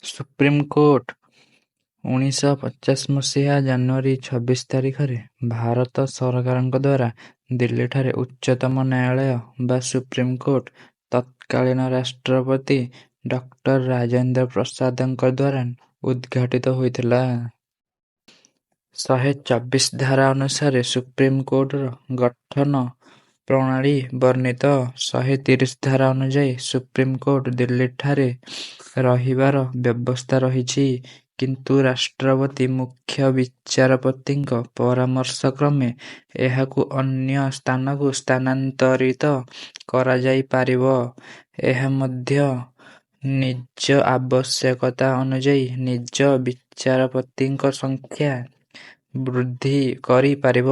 Supreme court 1950 ଜାନୁଆରୀ 26 ତାରିଖରେ ଭାରତ ସରକାରଙ୍କ ଦ୍ୱାରା ଦିଲ୍ଲୀଠାରେ ଉଚ୍ଚତମ ନ୍ୟାୟାଳୟ ବା ସୁପ୍ରିମକୋର୍ଟ ତତ୍କାଳୀନ ରାଷ୍ଟ୍ରପତି ଡକ୍ଟର ରାଜେନ୍ଦ୍ର ପ୍ରସାଦଙ୍କ ଦ୍ୱାରା ଉଦ୍ଘାଟିତ ହୋଇଥିଲା। 124 ଧାରା ଅନୁସାରେ ସୁପ୍ରିମକୋର୍ଟର ଗଠନ ପ୍ରଣାଳୀ ବର୍ଣ୍ଣିତ। 130 ଧାରା ଅନୁଯାୟୀ ସୁପ୍ରିମକୋର୍ଟ ଦିଲ୍ଲୀଠାରେ ରହିବାର ବ୍ୟବସ୍ଥା ରହିଛି, କିନ୍ତୁ ରାଷ୍ଟ୍ରପତି ମୁଖ୍ୟ ବିଚାରପତିଙ୍କ ପରାମର୍ଶକ୍ରମେ ଏହାକୁ ଅନ୍ୟ ସ୍ଥାନକୁ ସ୍ଥାନାନ୍ତରିତ କରାଯାଇପାରିବ। ଏହା ମଧ୍ୟ ନିଜ ଆବଶ୍ୟକତା ଅନୁଯାୟୀ ନିଜ ବିଚାରପତିଙ୍କ ସଂଖ୍ୟା ବୃଦ୍ଧି କରିପାରିବ।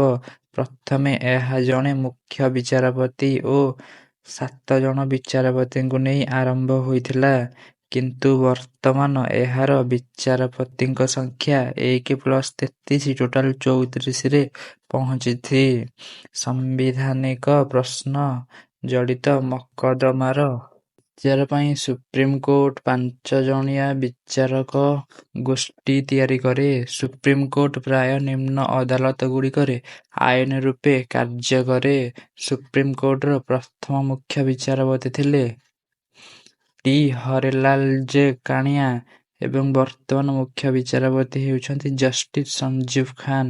ପ୍ରଥମେ ଏହା ଜଣେ ମୁଖ୍ୟ ବିଚାରପତି ଓ 7 ଜଣ ବିଚାରପତିଙ୍କୁ ନେଇ ଆରମ୍ଭ ହୋଇଥିଲା, କିନ୍ତୁ ବର୍ତ୍ତମାନ ଏହାର ବିଚାରପତିଙ୍କ ସଂଖ୍ୟା 1+33 ଟୋଟାଲ 34ରେ ପହଞ୍ଚିଛି। ସାମ୍ବିଧାନିକ ପ୍ରଶ୍ନ ଜଡ଼ିତ ମକଦ୍ଦମାର ବିଚାର ପାଇଁ ସୁପ୍ରିମକୋର୍ଟ 5 ଜଣିଆ ବିଚାରକ ଗୋଷ୍ଠୀ ତିଆରି କରେ। ସୁପ୍ରିମକୋର୍ଟ ପ୍ରାୟ ନିମ୍ନ ଅଦାଲତଗୁଡ଼ିକରେ ଆଇନ ରୂପେ କାର୍ଯ୍ୟ କରେ। ସୁପ୍ରିମକୋର୍ଟର ପ୍ରଥମ ମୁଖ୍ୟ ବିଚାରପତି ଥିଲେ ଟି. ହରିଲାଲ ଜେ. କାଣିଆ ଏବଂ ବର୍ତ୍ତମାନ ମୁଖ୍ୟ ବିଚାରପତି ହେଉଛନ୍ତି ଜଷ୍ଟିସ ସଞ୍ଜୀବ ଖାନ।